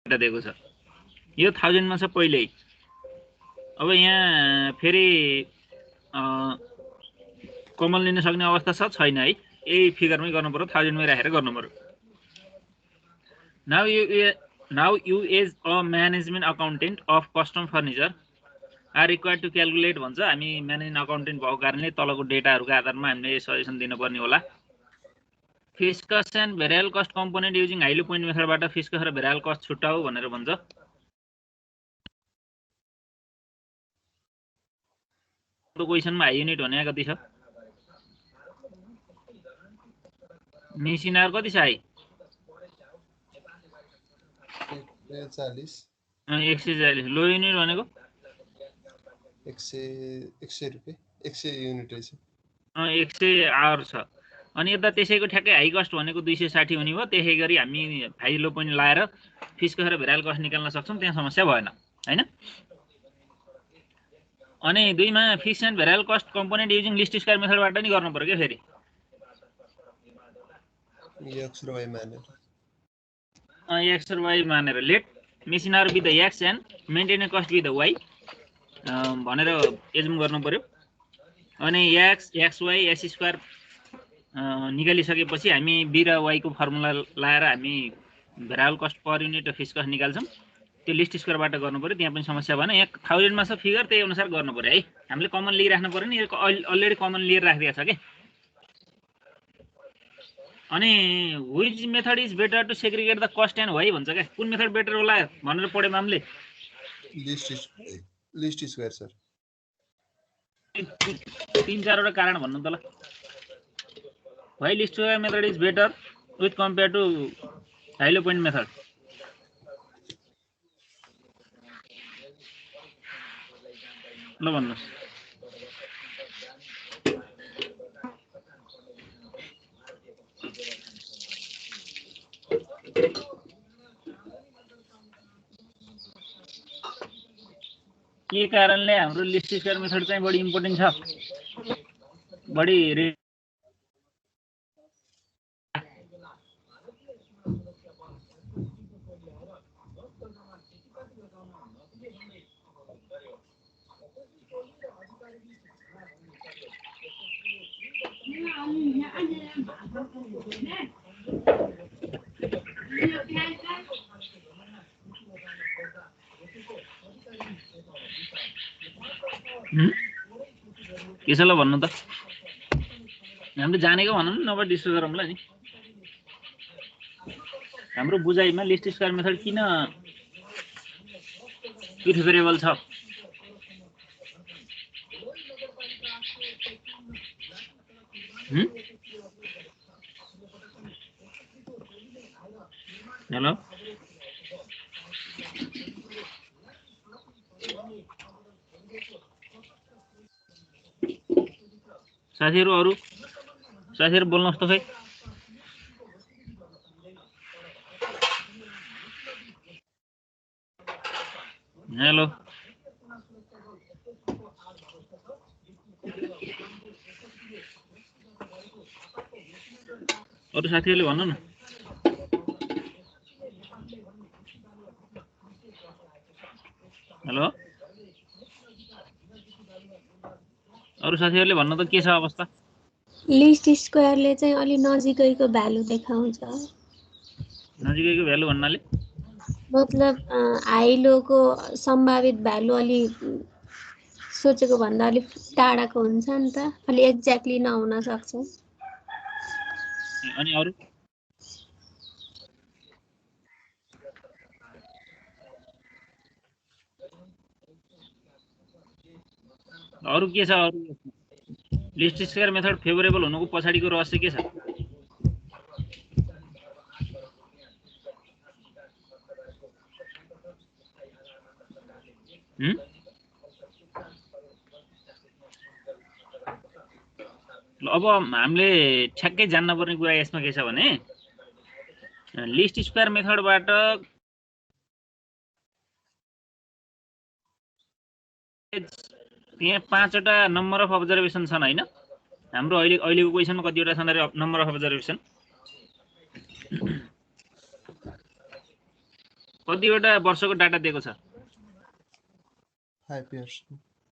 Data दिएको छ। यो 1000 मा छ पहिल्यै। अब यहाँ फेरि कमन लिन सक्ने अवस्था छ छैन है, यही फिगरमै गर्नु पर्यो, 1000 मै राखेर गर्नु पर्यो। Now you as a management accountant of custom furniture are required to calculate भन्छ। हामी म्यानेजमेन्ट अकाउन्टेन्ट भएको कारणले तलको डेटाहरुको आधारमा हामीले सजेसन दिनुपर्ने होला। Fixed cost and variable cost component using high low point मेथडबाट फिक्स्ड कस्ट र भेरिएबल कस्ट छुट्याऊ भनेर भन्छ। क्वेसनमा हाई युनिट भने कति छ? मेसिनहरु कति छ हाई? 140। लो युनिट भनेको 100 रुपैयाँ 100 युनिट रहेछ। 100 आवर छ। अनि यता त्यसैको ठ्याक्कै हाई कस्ट भनेको 260 हुने भयो। त्यसै गरी हामी हाई लो पोइन्ट लाएर फिक्स्ड कस्ट र भेरिएबल कस्ट निकाल्न सक्छौं, त्यहाँ समस्या भएन हैन। अनि दुईमा fixed and variable cost component using least square मेथडबाट नि गर्नु पर्यो के फेरि? x र y मानेर x र y मानेर लेट मेसिनहरु with the x and maintenance cost with the y भनेर एजुम गर्नु पर्यो। अनि x xy s स्क्वायर निकालिसकेपछि हामी b र y को फर्मुला लाएर हामी भेरिएबल कस्ट पर युनिट र फिक्स्ड कस्ट निकाल्छौं। त्यो लिस्ट स्क्वायरबाट गर्नु पर्यो, त्यहाँ पनि समस्या भएन। यहाँ 1000 मा छ फिगर, त्यही अनुसार गर्नु पर्यो है। हामीले कमन लिइराख्नु पर्यो नि, अलरेडी कमन लिएर राखिदिएको छ के। अनि which method is better to segregate the cost and why भन्छ क्या। कुन मेथड बेटर होला भनेर पढ्यौं हामीले? List square sir. 3-4 वटा कारण भन्नु त ल। Why least square method is better with compare to high low point method? ल भन्नुस्। के कारणले हाम्रो लिस्ट स्क्वायर मेथड चाहिँ बढी इम्पोर्टेन्ट छ? बढी के छ ल भन्नु त? हामीले जानेको भनौँ न, नभए डिस्कस गरौँला नि। हाम्रो बुझाइमा लिस्ट स्क्वायर मेथड किन प्रिफरेबल छ? हेलो साथीहरु, अरु साथीहरु बोल्नुहोस् त खै। हेलो अरु साथीहरुले भन्नु न। हेलो अरु साथीहरुले भन्नु त के छ अवस्था? लिस्ट स्क्वायरले चाहिँ अलि नजिकैको भ्यालु देखाउँछ। नजिकैको भ्यालु भन्नाले मतलब हाई लो को सम्भावित भ्यालु अलि सोचेको भन्दा अलि टाढाको हुन्छ नि त, अलि एक्ज्याक्टली नहुन सक्छ। अनि अरु अरु के छ? अरु लिस्ट स्क्वायर मेथड फेभरेबल हुनुको पछाडीको रहस्य के छ? अब हामीले ठ्याक्कै जान्न पर्ने कुरा यसमा के छ भने लिस्ट स्क्वायर मेथडबाट यहाँ 5 वटा नम्बर अफ अब्जर्भेसन छन् हैन? हाम्रो अहिलेको क्वेशनमा कतिवटा छन् रे नम्बर अफ अब्जर्भेसन? कतिवटा वर्षको डाटा दिएको छ? 5 years.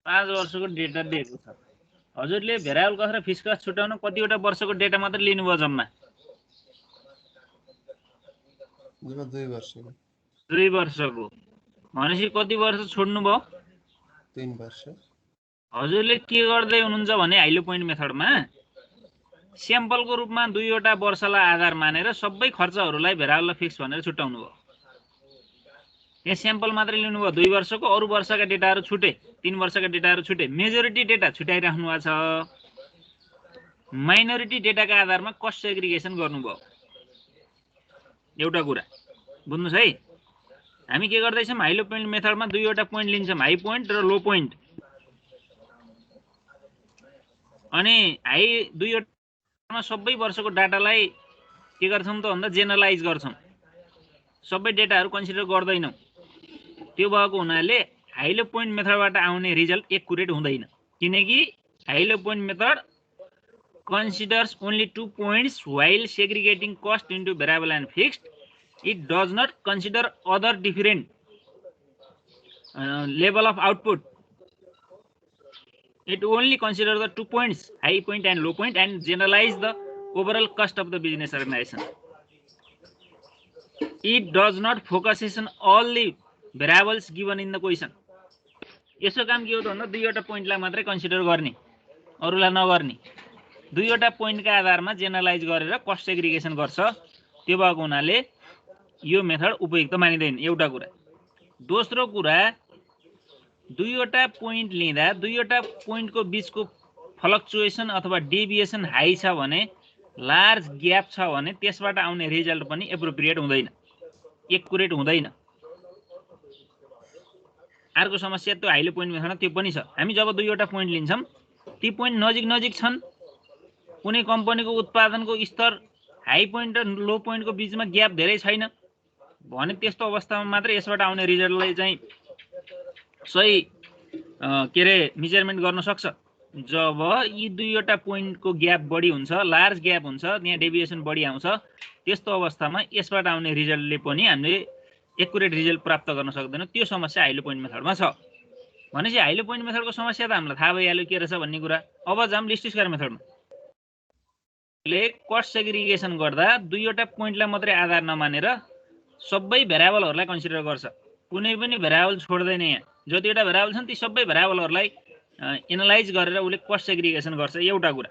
5 वर्षको डेटा दिएको छ। हजुरले भेरिएबल कस्ट र फिक्स्ड कस्ट छुटाउन कतिवटा वर्षको डेटा मात्र लिनुभयो जम्मा? जम्मा 2 वर्षको। 2 वर्षको। भनेपछि कति वर्ष छोड्नुभयो? 3 वर्ष। हजुरले के गर्दै हुनुहुन्छ भने हाइलो पोइन्ट मेथडमा स्याम्पलको रूपमा 2वटा वर्षलाई आधार मानेर सबै खर्चहरूलाई भेरिएबल र फिक्स भनेर छुट्याउनु भयो। यहाँ स्याम्पल मात्रै लिनुभयो 2 वर्षको, अरू वर्षका डेटाहरू छुटे, 3 वर्षका डेटाहरू छुटे, मेजोरिटी डेटा छुट्याइराख्नु भएको छ। माइनोरिटी डेटाका आधारमा कस्ट सेग्रिगेसन गर्नुभयो। एउटा कुरा बुझ्नुस् है, हामी के गर्दैछौँ हाइलो पोइन्ट मेथडमा 2वटा पोइन्ट लिन्छौँ, हाई पोइन्ट र लो पोइन्ट। अनि हाई 2वटा सबै वर्षको डाटालाई के गर्छौँ त भन्दा जेनरलाइज गर्छौँ, सबै डेटाहरू कन्सिडर गर्दैनौँ। त्यो भएको हुनाले हाइलो पोइन्ट मेथडबाट आउने रिजल्ट एक्युरेट हुँदैन, किनकि high-low point method considers only 2 points while segregating cost into variable and fixed. It does not consider other different level of output. It only considers the 2 points, high point and low point, and generalize the overall cost of the business organization. It does not focus on all the variables given in the question. यसो काम के हो त भन्दा 2वटा पोइन्टलाई मात्रै consider गर्ने, अरूलाई नगर्ने। 2वटा पोइन्टका आधारमा जेनरलाइज गरेर कस्ट सेग्रिगेसन गर्छ। त्यो भएको हुनाले यो मेथड उपयुक्त मानिँदैन, एउटा कुरा। दोस्रो कुरा, 2वटा पोइन्ट लिँदा 2वटा पोइन्टको बिचको फ्लक्चुएसन अथवा डेभिएसन हाई छ भने, लार्ज ग्याप छ भने त्यसबाट आउने रिजल्ट पनि एप्रोप्रिएट हुँदैन, एक्युरेट हुँदैन। अर्को समस्या त्यो हाइलो पोइन्ट मेथडमा त्यो पनि छ। हामी जब 2वटा पोइन्ट लिन्छौँ, ती पोइन्ट नजिक नजिक छन्, कुनै कम्पनीको उत्पादनको स्तर हाई पोइन्ट र लो पोइन्टको बिचमा ग्याप धेरै छैन भने त्यस्तो अवस्थामा मात्र यसबाट आउने रिजल्टलाई चाहिँ सही मेजरमेन्ट गर्न सक्छ। जब यी 2वटा पोइन्टको ग्याप बढी हुन्छ, लार्ज ग्याप हुन्छ, त्यहाँ डेभिएसन बढी आउँछ, त्यस्तो अवस्थामा यसबाट आउने रिजल्टले पनि हामीले एक्युरेट रिजल्ट प्राप्त गर्न सक्दैनौँ। त्यो समस्या हाइलो पोइन्ट मेथडमा छ। भनेपछि हाइलो पोइन्ट मेथडको समस्या त हामीलाई थाहा भइहाल्यो के रहेछ भन्ने कुरा। अब जाम लिस्ट स्क्वायर मेथडमा। कस्ट सेग्रिगेसन गर्दा 2वटा पोइन्टलाई मात्रै आधार नमानेर सबै भेरिएबलहरूलाई कन्सिडर गर्छ, कुनै पनि भेरिएबल छोड्दैन। यहाँ जतिवटा भेरिएबल छन् ती सबै भेरिएबलहरूलाई एनालाइज गरेर उसले कस्ट सेग्रिगेसन गर्छ। एउटा कुरा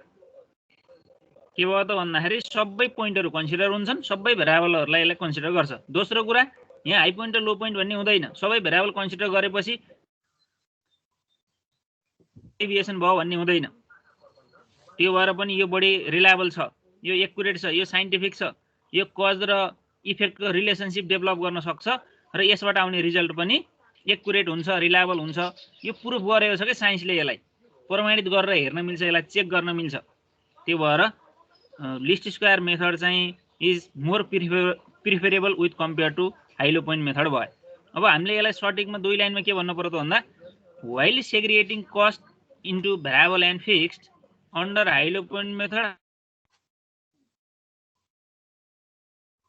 के भयो त भन्दाखेरि सबै पोइन्टहरू कन्सिडर हुन्छन्, सबै भेरिएबलहरूलाई यसले कन्सिडर गर्छ। दोस्रो कुरा, यहाँ हाई पोइन्ट र लो पोइन्ट भन्ने हुँदैन, सबै भेरिएबल कन्सिडर गरेपछि डेभिएसन भयो भन्ने हुँदैन। त्यो भएर पनि यो बढी रिलायबल छ, यो एक्युरेट छ, यो साइन्टिफिक छ, यो कज र इफेक्टको रिलेसनसिप डेभलप गर्न सक्छ र यसबाट आउने रिजल्ट पनि एक्युरेट हुन्छ, रिलायबल हुन्छ। यो प्रुफ गरेको छ कि साइन्सले, यसलाई प्रमाणित गरेर हेर्न मिल्छ, यसलाई चेक गर्न मिल्छ। त्यो भएर लिस्ट स्क्वायर मेथड चाहिँ is more preferable with compare to high low point method भयो। अब हामीले यसलाई सटिकमा 2 लाइनमा के भन्नु पर्यो त भन्दा, while segregating cost into variable and fixed under high-low point method,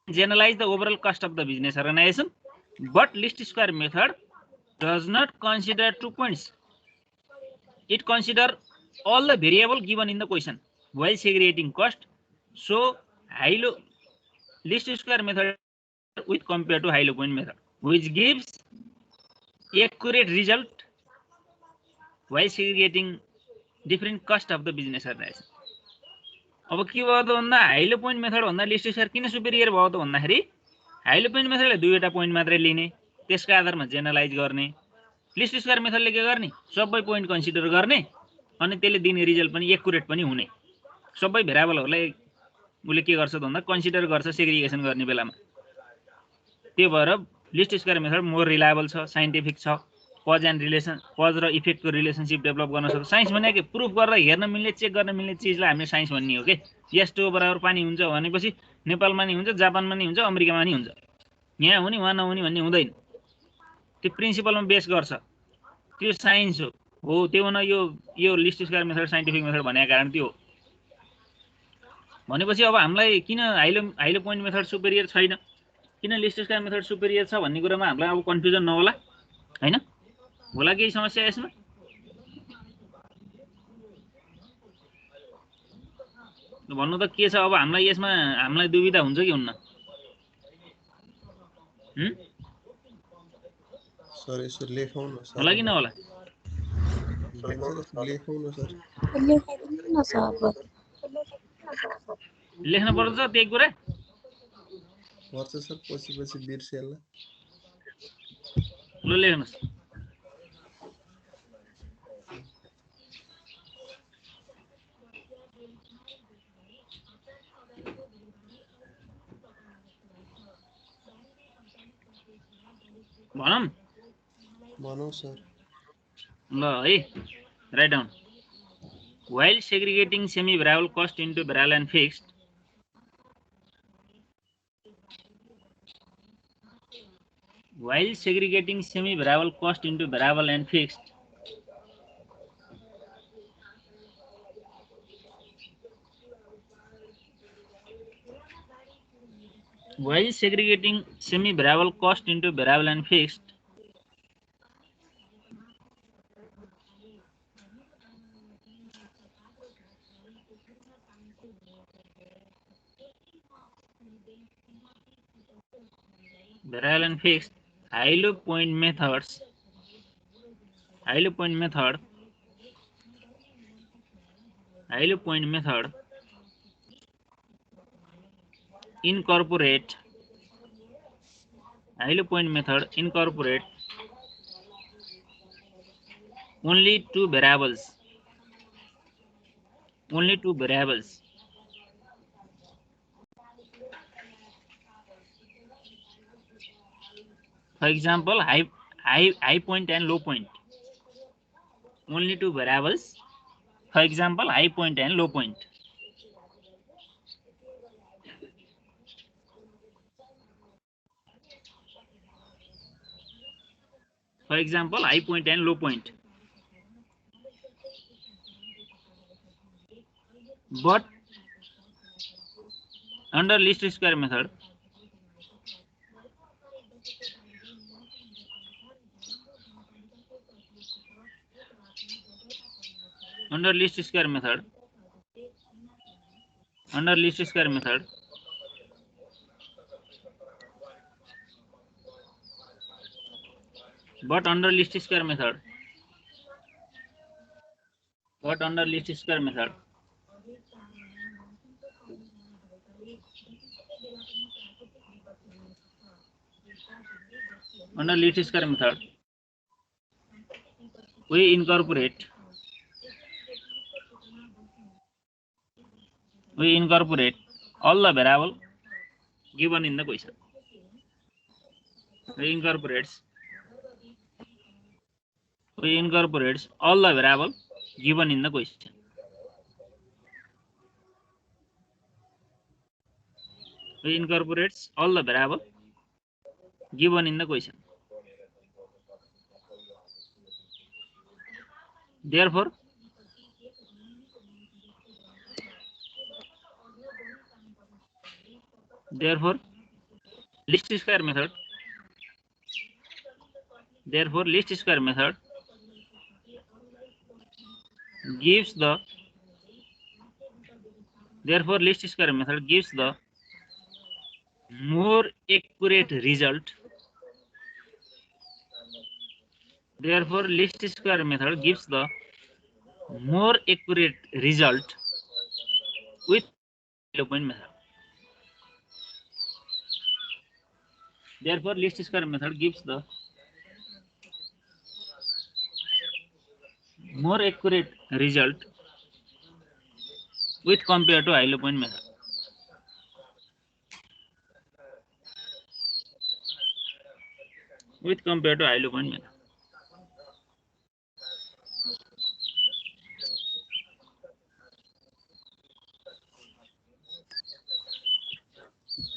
generalize the overall cost of the business organization, but least square method does not consider 2 points. It considers all the variable given in the question while segregating cost. So high-low least square method with compared to high-low point method, which gives accurate result while segregating different cost of the business organization. अब के भयो त भन्दा high-low point method भन्दा list square किन superior भयो त भन्दाखेरि हाइलो पोइन्ट मेथडले 2वटा पोइन्ट मात्रै लिने, त्यसका आधारमा जेनरलाइज गर्ने। लिस्ट स्क्वायर मेथडले के गर्ने, सबै पोइन्ट कन्सिडर गर्ने अनि त्यसले दिने रिजल्ट पनि एक्युरेट पनि हुने। सबै भेरिएबलहरूलाई उसले के गर्छ त भन्दा कन्सिडर गर्छ सेग्रिगेसन गर्ने बेलामा। त्यो भएर least square method more reliable छ, साइन्टिफिक छ, कज र इफेक्टको रिलेसनसिप डेभलप गर्न सक्छ। साइन्स भने के, प्रुफ गरेर हेर्न मिल्ने, चेक गर्न मिल्ने चिजलाई हामीले साइन्स भन्ने हो कि। H2O बराबर पानी हुन्छ भनेपछि नेपालमा नि हुन्छ, जापानमा नि हुन्छ, अमेरिकामा नि हुन्छ, यहाँ हुने वहाँ नहुने भन्ने हुँदैन। त्यो प्रिन्सिपलमा बेस गर्छ, त्यो साइन्स हो। त्यो न यो list square method scientific method भनेको कारण त्यो हो। भनेपछि अब हामीलाई किन हाइलो पोइन्ट मेथड सुपेरियर छैन, किन लिस्ट स्क्वायर मेथड सुपेरियर छ भन्ने कुरामा हामीलाई अब कन्फ्युजन नहोला हैन होला केही समस्या यसमा भन्नु त के छ अब हामीलाई यसमा हामीलाई दुविधा हुन्छ कि हुन्न सर यसो लेखौँ न सर होला कि नहोला लेखौँ न सर लेखाइदिनु न सर लेख्न पर्छ त्यही कुरा पर्छ सर पछि बिर्सिएला ल लेख्नुस् भनौँ सर ल है write down while segregating semi variable cost into variable and fixed while segregating semi variable cost into variable and fixed while segregating semi variable cost into variable and fixed variable and fixed high low point method incorporate only two variables for example high point and low point only two variables for example high point and low point for example high point and low point but under least square method under least square method but under least square method under least square method we incorporate all the variable given in the question. We incorporates all the variable given in the question. We incorporates all the variable given in the question. Therefore, least square method gives the more accurate result. Therefore, least square method gives the more accurate result with low point method. Therefore, least square method gives the more accurate result with compared to high low point method.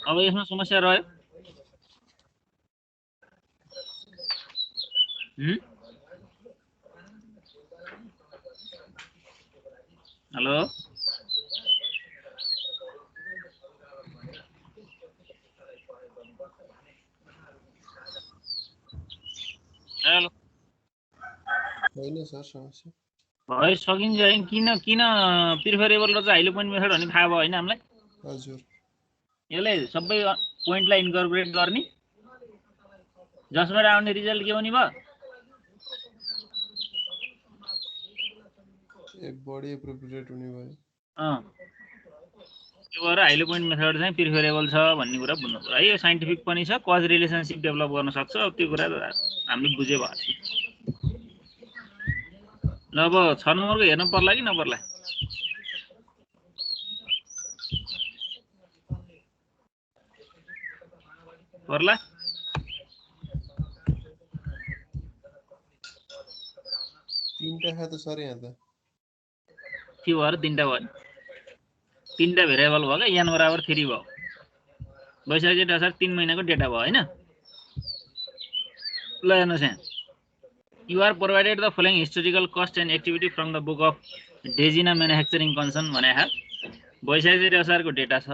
अब यसमा समस्या रह्यो hello hello होइन sir समस्या भयो सकिन्छ है किन किन प्रिफरेबल र हाइलो पोइन्ट मेथड भन्ने थाहा भयो होइन हामीलाई हजुर यसलाई सबै पोइन्टलाई इन्कर्पोरेट गर्ने जसबाट आउने रिजल्ट के हुने भयो बढी एप्रोप्रिएट हुने भयो त्यो भएर हाइलो पोइन्ट मेथड चाहिँ प्रिफरेबल छ भन्ने कुरा बुझ्नु पर्यो है यो साइन्टिफिक पनि छ कज रिलेसनसिप डेभलप गर्न सक्छ त्यो कुरा हामीले बुझे भयो ल अब 6 नम्बरको हेर्नु पर्ला कि नपर्ला पर्ला तीनटा है त सर यहाँ त त्यो भएर तीनटा भयो तीनटा भेरिएबल भयो क्या n बराबर 3 भयो वैशाख जेठ असार 3 महिनाको डेटा भयो हैन ल हेर्नुस् यहाँ You are provided the following historical cost and activity from the book of Dejina Manufacturing Concern भने है वैशाख जेठ असारको डेटा छ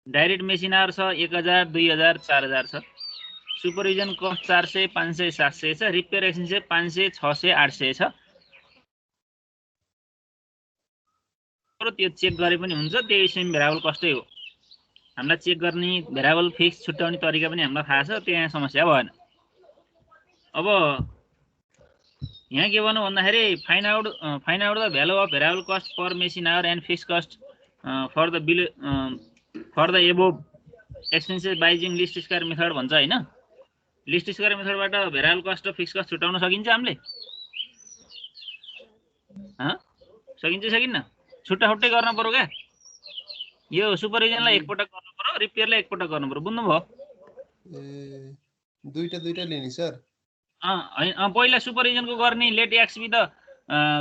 डाइरेक्ट मेसिन आवर छ 1000 2000 4000 छ सुपरभिजन कस्ट 400 500 700 छ रिपेयर एक्सपेन्स 500 600 800 छ र त्यो चेक गरे पनि हुन्छ त्यही सेम भेरिएबल कस्टै हो हामीलाई चेक गर्ने भेरिएबल फिक्स छुट्याउने तरिका पनि हामीलाई थाहा छ त्यहाँ समस्या भएन अब यहाँ के भन्नु भन्दाखेरि find out the value of variable cost per machine hour and fix cost for the above expenses by using least square method भन्छ हैन लिस्ट स्क्वायर मेथडबाट भेरिएबल कस्ट र फिक्स कस्ट छुटाउन सकिन्छ हामीले सकिन्छ सकिन्न छुट्टा छुट्टै गर्न पर्यो क्या यो सुपरभिजनलाई एकपटक गर्नु पर्यो रिपेयरलाई एकपटक गर्नु पर्यो बुझ्नुभयो ए दुईटा लिने सर पहिला सुपरभिजनको गर्ने लेट एक्स विथ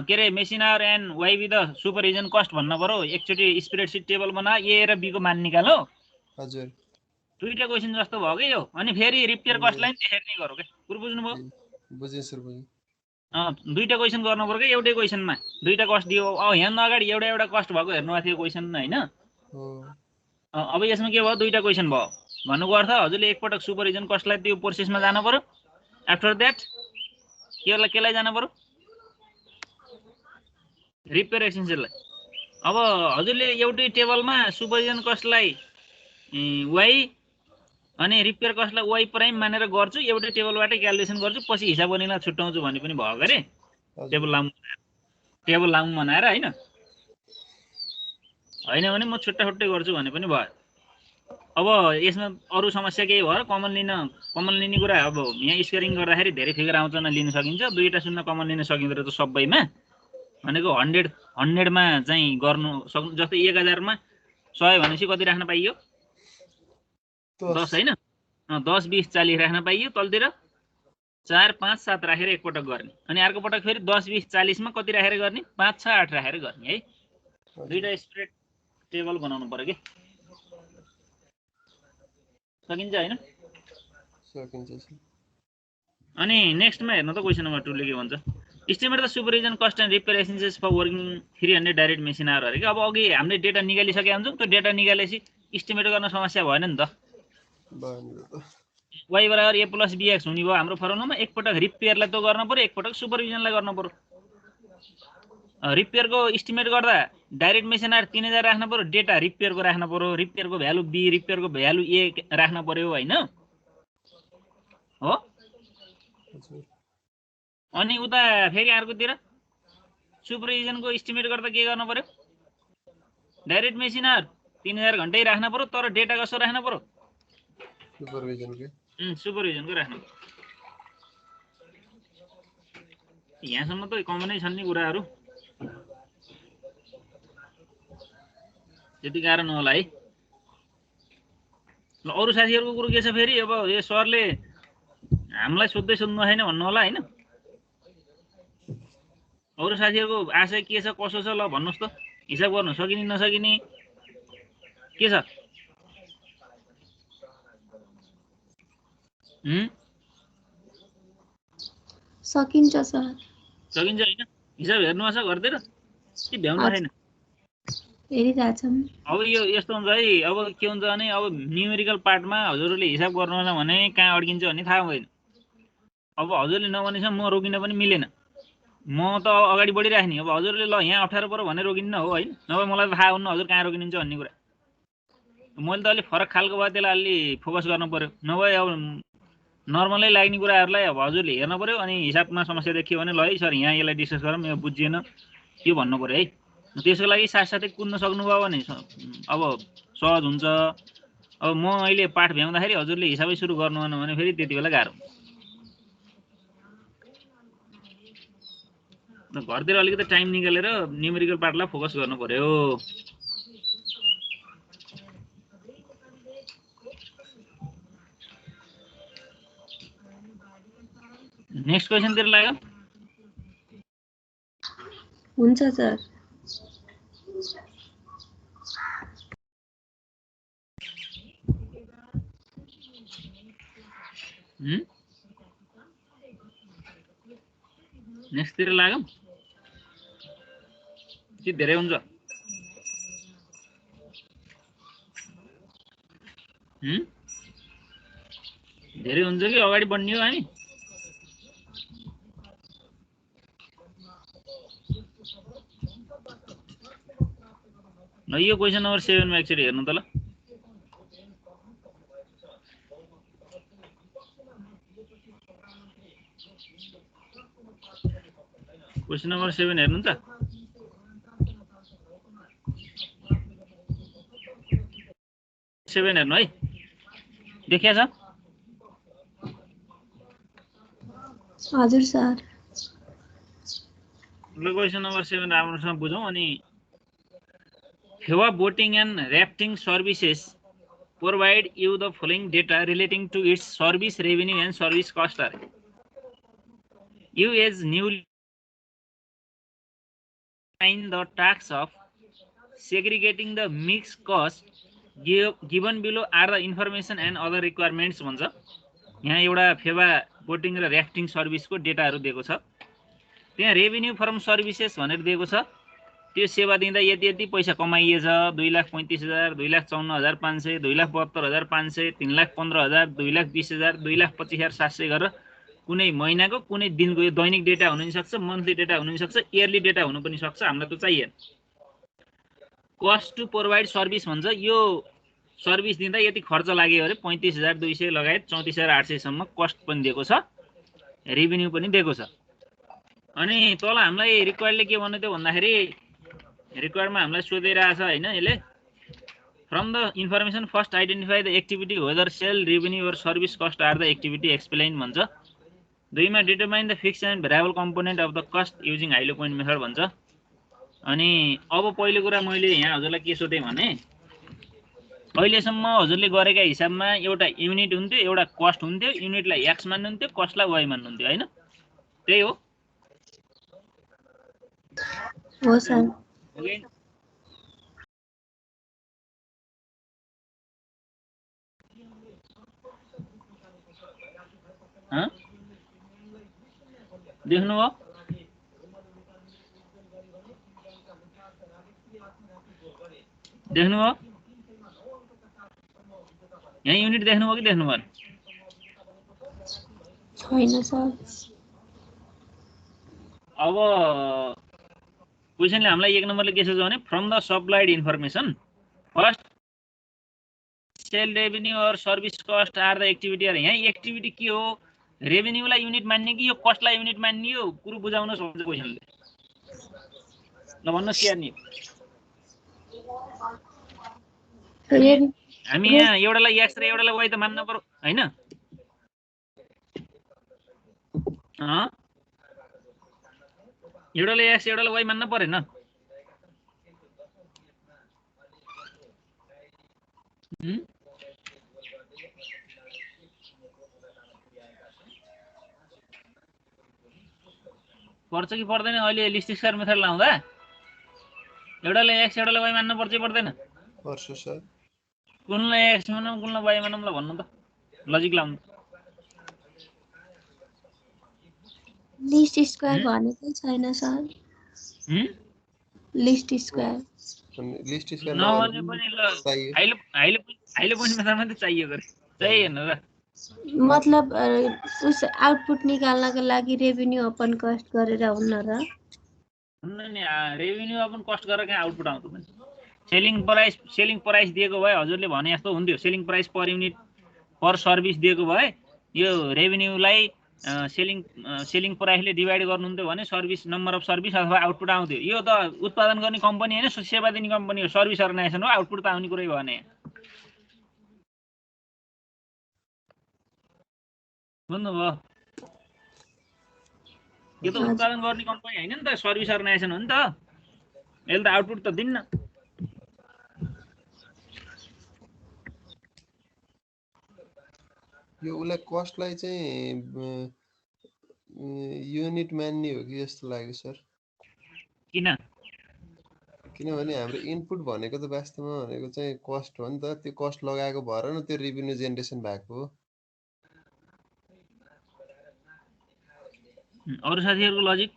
के अरे machine hour and Y with supervision cost भन्नु पर्यो एकचोटि स्प्रेडसिट टेबल बना ए र बी को मान निकाल हो हजुर दुईटा क्वेसन जस्तो भयो के यो अनि फेरि रिपेयर कस्टलाई पनि त्यसरी नै गरौ के पुरा बुझ्नुभयो बुझे सर बुझे दुईटा क्वेसन गर्नु पर्यो के एउटै क्वेसनमा दुईटा कस्ट दियो यहाँ अगाडि एउटा कस्ट भएको हेर्नु भएको थियो क्वेसन हैन अब यसमा के भयो दुईटा क्वेसन भयो भन्नुको अर्थ हजुरले एकपटक सुपरभिजन कस्टलाई त्यो प्रोसेसमा जानु पर्यो आफ्टर दैट केलाई जानु पर्यो रिपेयर एक्सपेन्सलाई अब हजुरले एउटै टेबलमा सुपरभिजन कस्टलाई वाइ अनि रिपेयर कस्टलाई वाइ प्राइम मानेर गर्छु एउटै टेबलबाटै क्याल्कुलेसन गर्छु पछि हिसाब गर्नेलाई छुट्याउँछु भन्ने पनि भयो गरे टेबल लामु बनाएर हैन भने म छुट्टा छुट्टै गर्छु भन्ने पनि भयो अब यसमा अरु समस्या केही भयो कमन लिने कुरा अब यहाँ स्क्वायरिङ गर्दाखेरि धेरै फिगर आउँछ न लिन सकिन्छ दुईटा शून्य कमन लिन सकिँदो रहेछ सबैमा भनेको 100 मा चाहिँ गर्नु सक्नु जस्तै 1000 मा 100 भनेपछि कति राख्न पाइयो 10 हैन 10 20 40 राख्न पाइयो तलतिर 4 5 7 राखेर एकपटक गर्ने अनि अर्को पटक फेरि 10 20 40 मा कति राखेर गर्ने 5 6 8 राखेर गर्ने है दुईटा स्प्रेड टेबल बनाउनु पर्यो के सकिन्छ हैन सकिन्छ सर अनि नेक्स्टमा हेर्नु त क्वेशन नम्बर 2 ले के भन्छ estimate the supervision cost and repair expenses for working 300 direct machine hour अरे के अब अघि हामीले डेटा निकालिसकेका हुन्छौं त्यो डेटा निकालेपछि एस्टिमेट गर्न समस्या भएन नि त y बराबर a + bx हुने भयो हाम्रो फर्मुलामा एकपटक रिपेयरलाई त गर्न पर्यो एकपटक सुपरभिजनलाई गर्न पर्यो रिपेयरको एस्टिमेट गर्दा डाइरेक्ट मेसिन आवर 3000 राख्न पर्यो डेटा रिपेयरको राख्न पर्यो रिपेयरको भ्यालु b रिपेयरको भ्यालु a राख्न पर्यो हैन हो अनि उता फेरि अर्कोतिर सुपरभिजनको एस्टिमेट गर्दा के गर्न पर्यो डाइरेक्ट मेसिन आवर 3000 घण्टै राख्न पर्यो तर डेटा कसो राख्न पर्यो सुपरभिजनको राख्नु यहाँसम्म त कमनै छन् नि कुराहरु त्यति कारण होला है ल अरु साथीहरुको कुरो के छ फेरि अब यो सरले हामीलाई सोध्दै सोध्नु छैन भन्नु होला हैन अरु साथीहरुको आशय के छ कसो छ ल भन्नुस् त हिसाब गर्न सकिने नसकिने के छ सकिन्छ सर सकिन्छ हैन हिसाब हेर्नु आछ गर्दैन के भ्याउनु छैन हेरिरहेछौँ। अब यो यस्तो हुन्छ है, अब के हुन्छ भने अब न्युमेरिकल पार्टमा हजुरले हिसाब गर्नुहुन्छ भने कहाँ अड्किन्छ भन्ने थाहा हुँदैन। अब हजुरले नभनेसम्म म रोकिन पनि मिलेन, म त अगाडि बढिराख्ने। अब हजुरले ल यहाँ अप्ठ्यारो पऱ्यो भने रोकिन्न हो होइन, नभए मलाई त थाहा हुन्न हजुर कहाँ रोकिनुहुन्छ भन्ने कुरा। मैले त अलिक फरक खालको भए त्यसलाई अलि फोकस गर्नु पऱ्यो, नभए अब नर्मलै लाग्ने कुराहरूलाई अब हजुरले हेर्नु पऱ्यो। अनि हिसाबमा समस्या देखियो भने ल है सर यहाँ यसलाई डिस्कस गरौँ, यो बुझिएन यो भन्नु पऱ्यो है। त्यसको लागि साथसाथै कुद्न सक्नुभयो भने अब सहज हुन्छ। अब म अहिले पाठ भ्याउँदाखेरि हजुरले हिसाबै सुरु गर्नुहुन्न भने फेरि त्यति बेला गाह्रो हुन्छ। घरतिर अलिकति टाइम निकालेर न्युमेरिकल पार्टलाई फोकस गर्नु पर्यो। नेक्स्ट क्वेसनतिर लाग्यो। हुन्छ सर। नेक्स्टतिर लाग्यो कि धेरै हुन्छ? धेरै हुन्छ कि अगाडि बढ्ने हो हामी? ल यो क्वेसन नम्बर 7 मा एकचोटि हेर्नु त ल। क्वेसन नम्बर 7 हेर्नु त। 7 हेर्नु है, देखिया छ? हजुर सर। ल क्वेसन नम्बर 7 राम्रोसँग बुझौँ। अनि Phewa boating and rafting services provide you the following data relating to its service revenue and service cost are. You as newly find the task of segregating the mixed cost given below are the information and other requirements भन्छ। यहाँ एउटा Phewa boating र rafting सर्भिसको डेटाहरू दिएको छ। त्यहाँ revenue from services भनेर दिएको छ। त्यो सेवा दिँदा यति यति पैसा कमाइएछ, 2,35,000, 2,54,500, 2,72,500, 3,15,000, 2,20,000, 2,25,700 गरेर कुनै महिनाको कुनै दिनको यो दैनिक डेटा हुन सक्छ, मन्थली डेटा हुन सक्छ, इयरली डेटा हुन पनि सक्छ। हामीलाई त चाहिएन। कस्ट टु प्रोभाइड सर्भिस भन्छ। यो सर्भिस दिँदा यति खर्च लाग्यो अरे 35,200 लगायत 34,800 सम्म कस्ट पनि दिएको छ, रेभेन्यू पनि दिएको छ। अनि तल हामीलाई रिक्वायर्डले के भन्नु थियो भन्दाखेरि रिक्वायर्डमा हामीलाई सोधिरहेछ हैन यसले, from the information first identify the activity whether sale revenue or service cost are the activity explain भन्छ। 2 मा determine the fix and variable component of the cost using high low point method भन्छ। अनि अब पहिलो कुरा मैले यहाँ हजुरलाई के सोधेँ भने अहिलेसम्म हजुरले गरेका हिसाबमा एउटा युनिट हुन्थ्यो, एउटा कस्ट हुन्थ्यो। युनिटलाई एक्स मान्नुहुन्थ्यो, कस्टलाई वाइ मान्नुहुन्थ्यो हैन? त्यही हो? हो सर। ओके। देख्नुभयो? देख्नुभयो? यहाँ युनिट देख्नुभयो कि देख्नु भएन? छैन सर। अब क्वेसनले हामीलाई 1 नम्बरले के सोध्छ भने from the supplied information first sell revenue or service cost are the activity are. यहाँ एक्टिभिटी के हो? रेभेन्यूलाई युनिट मान्ने कि यो कस्टलाई युनिट मान्ने हो? कुरो बुझाउन सक्छ क्वेसनले। ल भन्नुहोस् के गर्ने? हामी यहाँ एउटालाई एक्स र एउटालाई वाइ त मान्न पर्यो हैन? एउटालाई एक्स एउटालाई वाइ मान्न परेन? पर्छ कि पर्दैन? अहिले लिस्ट स्क्वायर मेथड लाउँदा एउटालाई एक्स एउटालाई वाइ मान्न पर्छ कि पर्दैन? पर्छ सर। कुनलाई एक्स मानौँ कुनलाई वाइ मानौँ ल भन्नु त, लजिक लाउनु। लिस्ट स्क्वायर भनेकै छैन सर। लिस्ट स्क्वायर अनि लिस्ट स्क्वायर नभने पनि ल चाहियो हाइलो पोइन्ट मेथड मात्रै चाहियो गरे चाहिएन र मतलब उस आउटपुट निकाल्नको लागि रेभेन्यू अपन कस्ट गरेर हुन्न र हुन्न नि रेभेन्यू अपन कस्ट गरेर कहाँ आउटपुट आउँछ पनि सेलिङ प्राइस दिएको भए हजुरले भने जस्तो हुन्थ्यो सेलिङ प्राइस पर युनिट पर सर्भिस दिएको भए यो रेभेन्यूलाई सेलिङ प्राइसले डिभाइड गर्नुहुन्थ्यो भने सर्भिस नम्बर अफ सर्भिस अथवा आउटपुट आउँथ्यो यो त उत्पादन गर्ने कम्पनी होइन सेवा दिने कम्पनी हो सर्भिस अर्गनाइजेसन हो आउटपुट त आउने कुरै भने बुझ्नुभयो यो त उत्पादन गर्ने कम्पनी होइन नि त सर्भिस अर्गनाइजेसन हो नि त यसले त आउटपुट त दिन्न यो उसलाई कस्टलाई चाहिँ युनिट मान्ने हो कि जस्तो लाग्यो सर किनभने हाम्रो इनपुट भनेको त वास्तवमा भनेको चाहिँ कस्ट हो नि त त्यो कस्ट लगाएको भएर न त्यो रेभेन्यू जेनेरेसन भएको हो अरु साथीहरुको लजिक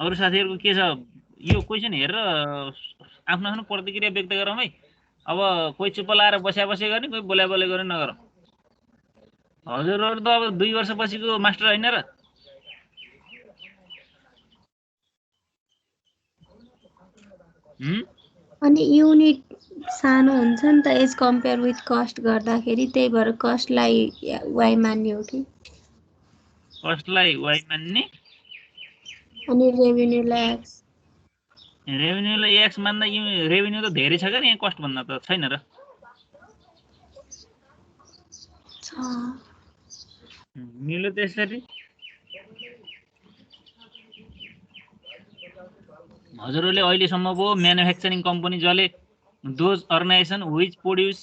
अरु साथीहरुको के छ यो क्वेशन हेरेर आफ्नो आफ्नो प्रतिक्रिया व्यक्त गरौँ है अब कोही चुप्प लाएर बस्या गर्ने कोही बोल्या गर्ने नगरौँ हजुरहरु त अब 2 वर्षपछिको मास्टर हैन र अनि युनिट सानो हुन्छ नि त एज कम्पेयर विथ कस्ट गर्दाखेरि त्यही भएर कस्टलाई वाइ मान्ने हो कि कस्टलाई वाइ मान्ने अनि रेभेन्यूलाई एक्स मान्दा रेभेन्यू त धेरै छ के यहाँ कस्ट भन्दा त छैन र मिल्यो त्यसरी हजुरले अहिलेसम्मको म्यानुफ्याक्चरिङ कम्पनी जले those organisation which produce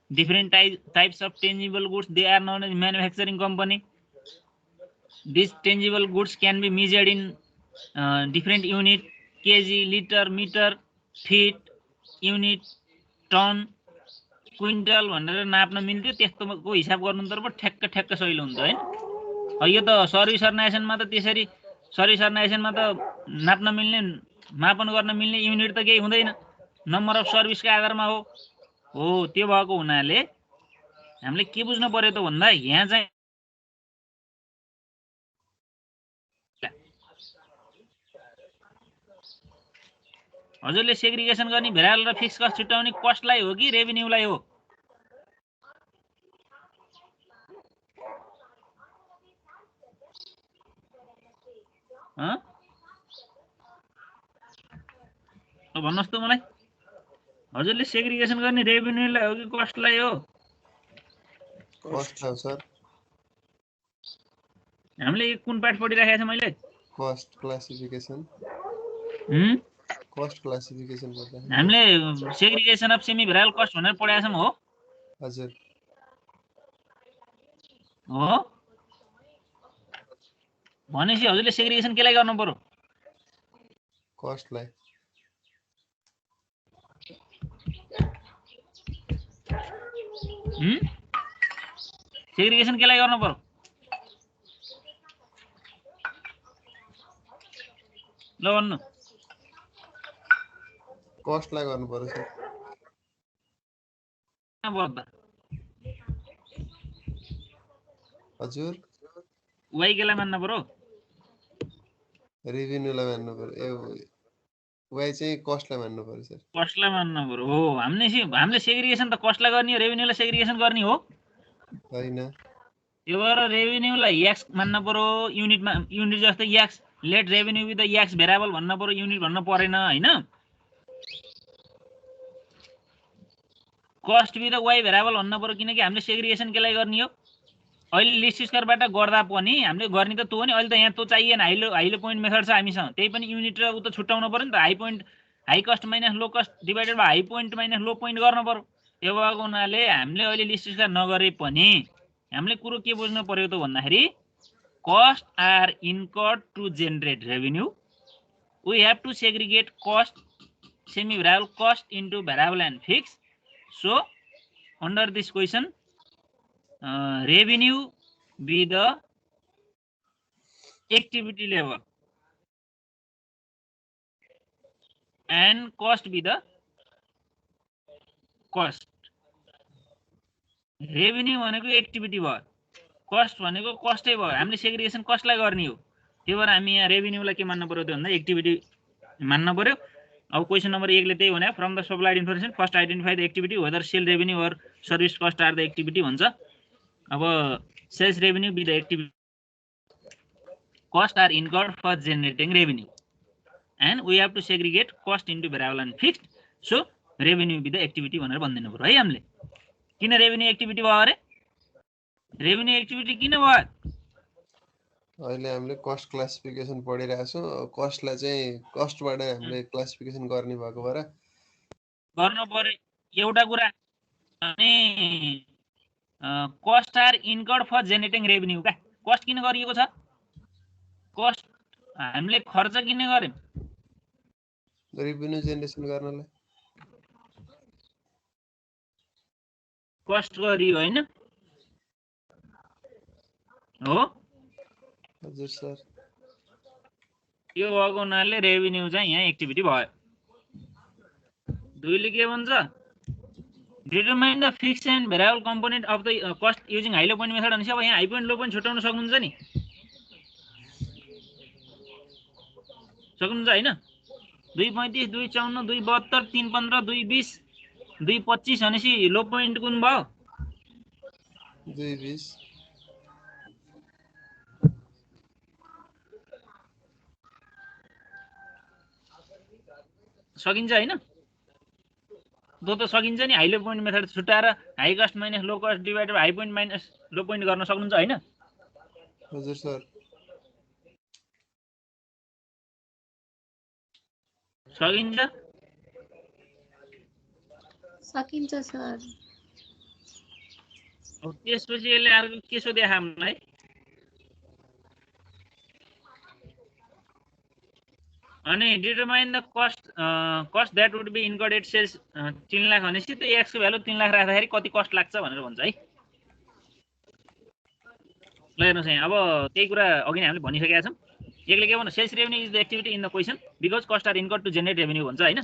different types of tangible goods they are known as manufacturing company this tangible goods can be measured in different unit KG litre metre feet unit ton quintal भनेर नाप्न मिल्थ्यो त्यस्तोको हिसाब गर्नु त ठ्याक्क सजिलो हुन्छ हैन यो त सर्भिस अर्गनाइजेसनमा त त्यसरी सर्भिस अर्गनाइजेसनमा त नाप्न मिल्ने मापन गर्न मिल्ने युनिट त केही हुँदैन नम्बर अफ सर्भिसको आधारमा हो त्यो भएको हुनाले हामीले के बुझ्नु पर्यो त भन्दा यहाँ चाहिँ हजुरले सेग्रिगेसन गर्ने भेरिएबल र फिक्स कस्ट छुट्याउने कस्टलाई हो कि रेभेन्यूलाई हो भन्नुहोस् त मलाई हजुरले सेग्रिगेसन गर्ने रेभेन्यूलाई हो कि कस्टलाई हो कस्ट हो सर हामीले कुन पाठ पढिराखेको छ मैले कस्ट क्लासिफिकेसन कस्ट क्लासिफिकेसन गर्दा हामीले segregation of semi variable cost भनेर पढाएको छौं हो हजुर हो भनेपछि हजुरले सेग्रिगेसन केलाई गर्नु पर्यो कस्टलाई सेग्रिगेसन केलाई गर्नु पर्यो ल भन्नु कस्टलाई गर्नु पर्यो सर हजुर वाइ केलाई मान्नु पर्यो रेभेन्यूलाई मान्नु पर्यो वाइ चाहिँ कस्टलाई मान्नु पर्यो सर कस्टलाई मान्नु पर्यो हो हामीले सेग्रिगेसन त कस्टलाई गर्ने हो रेभेन्यूलाई सेग्रिगेसन गर्ने हो हैन त्यो भएर रेभेन्यूलाई एक्स मान्न पर्यो युनिट जस्तै X let revenue with the X variable भन्न पर्यो युनिट भन्न परेन हैन cost with the Y variable भन्न पर्यो किनकि हामीले सेग्रिगेसन केलाई गर्ने हो अहिले लिस्ट स्क्वायरबाट गर्दा पनि हामीले गर्ने त त्यो हो नि अहिले त यहाँ त्यो चाहिएन हाइलो पोइन्ट मेथड छ हामीसँग त्यही पनि युनिट र उ त छुट्याउनु पर्यो नि त high cost minus low cost divided by high point minus low point गर्नु पर्यो त्यो भएको हुनाले हामीले अहिले लिस्ट स्क्वायर नगरे पनि हामीले कुरो के बुझ्नु पर्यो त भन्दाखेरि cost are incurred to generate revenue. We have to segregate cost, semi-variable cost into variable and fixed. So, under this question, revenue be the activity level and cost be the cost. Revenue भनेको activity भयो, cost भनेको कस्टै भयो। हामीले segregation कस्टलाई गर्ने हो, त्यही भएर हामी यहाँ रेभेन्यूलाई के मान्नु पर्यो त भन्दा एक्टिभिटी मान्नु पर्यो। अब क्वेसन नम्बर 1 ले त्यही भने from the supplied information first identify the activity whether sale revenue or service cost are the activity भन्छ। अब sales revenue be the activity cost are incurred for generating revenue and we have to segregate cost into variable and fixed, so revenue be the activity भनेर भन्दिनु पर्यो है हामीले। किन revenue activity भयो अरे? रेभेन्यू एक्टिभिटी किन भयो? अहिले हामीले कस्ट क्लासिफिकेसन पढिरहेको छौँ, कस्टलाई चाहिँ कस्टबाट हामीले क्लासिफिकेसन गर्ने भएको भएर गर्नु पर्यो एउटा कुरा। अनि cost are incurred for generating revenue, का कस्ट किन गरिएको छ? कस्ट हामीले खर्च किन गर्यौं? रेभेन्यू जेनेरेसन गर्नलाई कस्ट गरियो हैन हो? हजुर सर। यो भएको हुनाले रेभेन्यू चाहिँ यहाँ एक्टिभिटी भयो। दुईले के भन्छ? Determine the fixed and variable component of the cost using high low point method भनेपछि अब यहाँ हाई पोइन्ट लो पोइन्ट छुटाउन सक्नुहुन्छ नि, सक्नुहुन्छ हैन? 2.35 2.54 2.72 3.15 2.20 2.25 भनेपछि लो पोइन्ट कुन भयो? 2.20 सकिन्छ हैन? त्यो त सकिन्छ नि, हाई लो पोइन्ट मेथड छुटाएर high cost minus low cost divided by high point minus low point गर्न सक्नुहुन्छ हैन? हजुर सर। सकिन्छ? सकिन्छ सर। अब त्यसपछि यसले अर्को के सोध्यो हामीलाई? अनि determine the cost that would be incurred at sales 3 lakh भनेपछि त्यो एक्स को भ्यालु 3 लाख राख्दाखेरि कति कस्ट लाग्छ भनेर भन्छ है। ल हेर्नुस् यहाँ, अब त्यही कुरा अघि नै हामीले भनिसकेका छौँ। एकले के भन्नु? Sales revenue is the activity in the question because cost are incurred to generate revenue भन्छ हैन?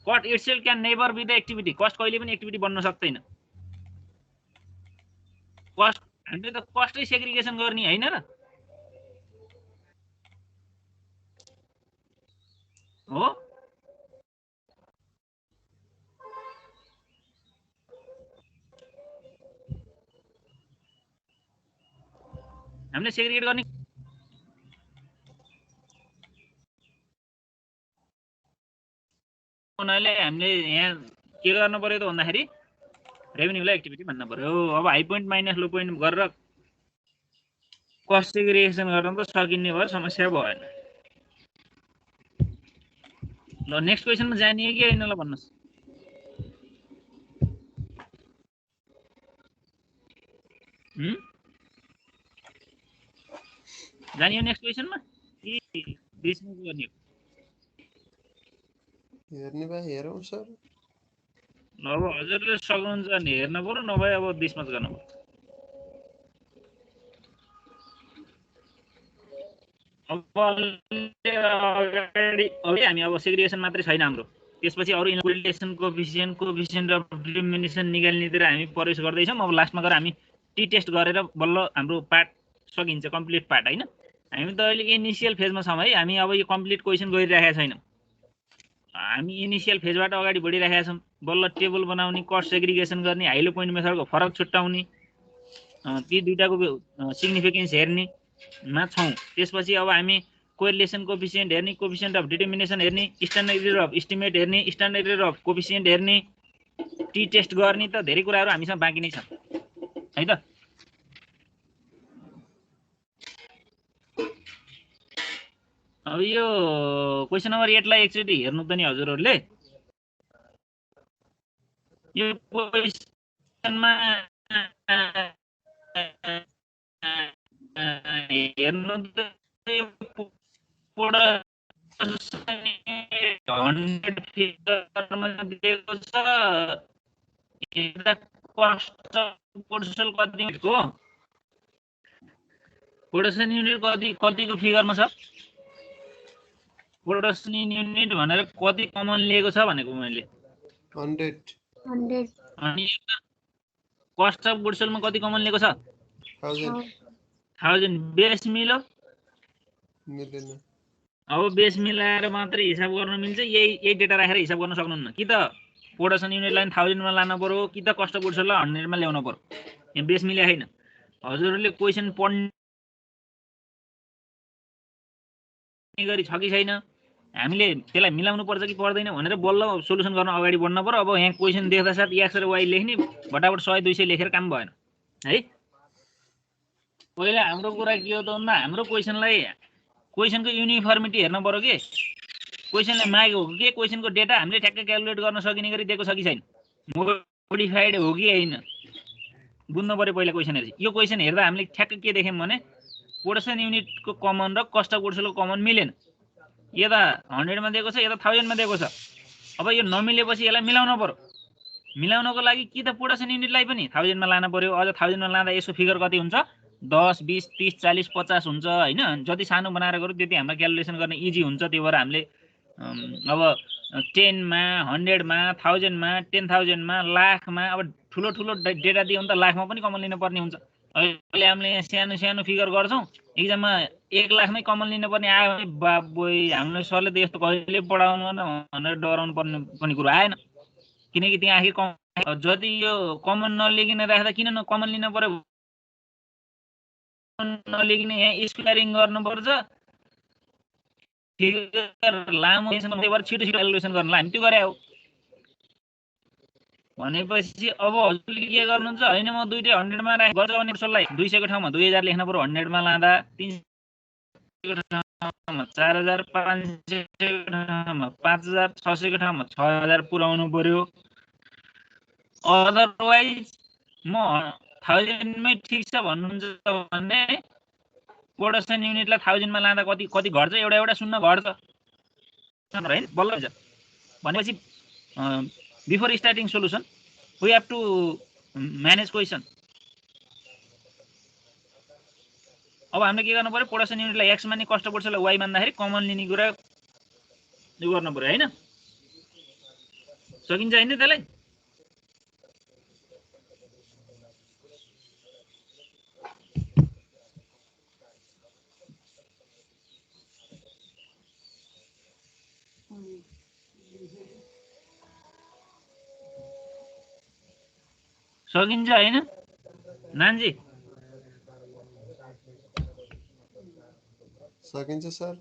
Cost itself can never be the activity, cost कहिले पनि एक्टिभिटी बन्न सक्दैन। कस्ट हामीले त कस्टै सेग्रिगेसन गर्ने हैन र हो? हामीले सेग्रिगेट गर्ने हुनाले हामीले यहाँ के गर्नु पर्यो त भन्दाखेरि रेभेन्यूलाई एक्टिभिटी मान्न पर्यो। अब high point minus low point गरेर कस्ट सेग्रिगेसन गर्न त सकिने भयो, समस्या भएन। ल नेक्स्ट क्वेसनमा जानिए कि हैन ल भन्नुस्? जानियो नेक्स्ट क्वेसनमा कि बिचमा गर्ने? हेर्ने भए हेरौँ सर। ल अब हजुरले सक्नुहुन्छ भने हेर्न पर्यो, नभए अब बिचमा गर्नु पर्यो। अगाडि हामी अब सेग्रिगेसन मात्रै छैन हाम्रो, त्यसपछि अरू इनक्लुडेसन कोएफिसिएन्ट अफ डिटर्मिनेसन निकाल्नेतिर हामी प्रवेश गर्दैछौँ। अब लास्टमा गएर हामी टी टेस्ट गरेर बल्ल हाम्रो पार्ट सकिन्छ, कम्प्लिट पार्ट हैन? हामी त अहिले इनिसियल फेजमा छौँ है, हामी अब यो कम्प्लिट क्वेसन गरिरहेका छैनौँ। हामी इनिसियल फेजबाट अगाडि बढिरहेका छौँ। बल्ल टेबल बनाउने, कस्ट सेग्रिगेसन गर्ने, हाई लो पोइन्ट मेथडको फरक छुट्याउने, ती दुईटाको सिग्निफिकेन्स हेर्ने मा छौँ। त्यसपछि अब हामी कोरिलेसन कोएफिसिएन्ट हेर्ने, कोएफिसिएन्ट अफ डिटर्मिनेसन हेर्ने, स्ट्यान्डर्ड एरर अफ एस्टिमेट हेर्ने, स्ट्यान्डर्ड एरर अफ कोएफिसिएन्ट हेर्ने, टी टेस्ट गर्ने, त धेरै कुराहरू हामीसँग बाँकी नै छ है त। अब यो क्वेसन नम्बर 8 लाई एकचोटि हेर्नु त नि हजुरहरूले। यो क्वेसनमा हेर्नु त 100 फिगरमा दिएको छ, कस्ट अफ गुड्स सोल्ड कतिको प्रोडक्सन युनिट कतिको फिगरमा छ प्रोडक्सन युनिट भनेर कति कमन लिएको छ भनेको मैले 100 अनि कस्ट अफ गुड्स सोल्डमा कति कमन लिएको छ 1000 बेस मिल्यो मिल्दैन अब बेस मिलाएर मात्रै हिसाब गर्न मिल्छ यही डेटा राखेर हिसाब गर्न सक्नुहुन्न कि त प्रोडक्सन युनिटलाई 1000 मा लान पर्यो कि त कस्ट अफ गुड्स सोल्डलाई 100 मा ल्याउन पर्यो यहाँ बेस मिले छैन हजुरहरूले क्वेशन पढ्ने गरी छ कि छैन हामीले त्यसलाई मिलाउनु पर्छ कि पर्दैन भनेर बल्ल सोलुसन गर्न अगाडि बढ्न पर्यो अब यहाँ क्वेशन देख्दा साथ एक्स र वाइ लेख्ने फटाफट 100 200 लेखेर काम भएन है पहिला हाम्रो कुरा के हो त भन्दा हाम्रो क्वेशनको युनिफर्मिटी हेर्न पर्यो के क्वेशनले मागेको हो के क्वेशनको डेटा हामीले ठ्याक्कै क्याल्कुलेट गर्न सकिने गरी दिएको छ कि छैन मोडिफाइड हो कि हैन बुझ्नु पर्यो पहिला क्वेशन हेर्छ यो क्वेशन हेर्दा हामीले ठ्याक्कै के देख्यौं भने प्रोडक्सन युनिटको कमन र कस्ट अफ गुड्स सोल्डको कमन मिलेन यता 100 मा दिएको छ यता 1000 मा दिएको छ अब यो नमिलेपछि यसलाई मिलाउन पर्यो मिलाउनको लागि कि त प्रोडक्सन युनिटलाई पनि 1000 मा लान पर्यो अझ 1000 मा लाँदा यसको फिगर कति हुन्छ 10 20 30 40 50 हुन्छ हैन जति सानो बनाएर गरौँ त्यति हाम्रो क्याल्कुलेसन गर्न इजी हुन्छ त्यही भएर हामीले अब 10 मा 100 मा 1000 मा 10000 मा लाख मा अब ठुलो डेटा दियो भने त लाखमा पनि कमन लिन पर्ने हुन्छ अहिले हामीले यहाँ सानो फिगर गर्छौं एक्जाममा 1 लाखमै कमन लिन पर्ने आयो भने बाबोइ हामीले सरले त यस्तो कहिले पढाउनु भनेर डराउनु पर्ने पनि कुरा आएन किनकि त्यहाँ आखिर जति यो कमन नलिकन राख्दा किन कमन लिन पर्यो नलिकन यहाँ स्क्वायरिङ गर्नुपर्छ फिगर लामो छिटो क्याल्कुलेसन गर्नलाई हामी त्यो गरे हो भनेपछि अब हजुरले के गर्नुहुन्छ हैन म दुईटै 100 मा राखेर गर्छ भने सोल्लाई 200 को ठाउँमा 2000 लेख्न पर्यो 100 मा लाँदा 300 को ठाउँमा 4000 500 को ठाउँमा 5000 600 को ठाउँमा 6000 पुर्याउनु पर्यो अदरवाइज म 1000 मै ठीक छ भन्नुहुन्छ भने प्रोडक्सन युनिटलाई 1000 मा लाँदा कति घट्छ एउटा शून्य घट्छ हैन बल्ल हुन्छ भनेपछि before starting solution we have to manage question अब हामीले के गर्नु पर्यो प्रोडक्सन युनिटलाई x मान्ने कस्ट अफ गुड्स सोल्डलाई y मान्दाखेरि कमन लिने कुरा यो गर्नु पर्यो हैन सकिन्छ हैन त्यसलाई सकिन्छ हैन नानजी सकिन्छ सर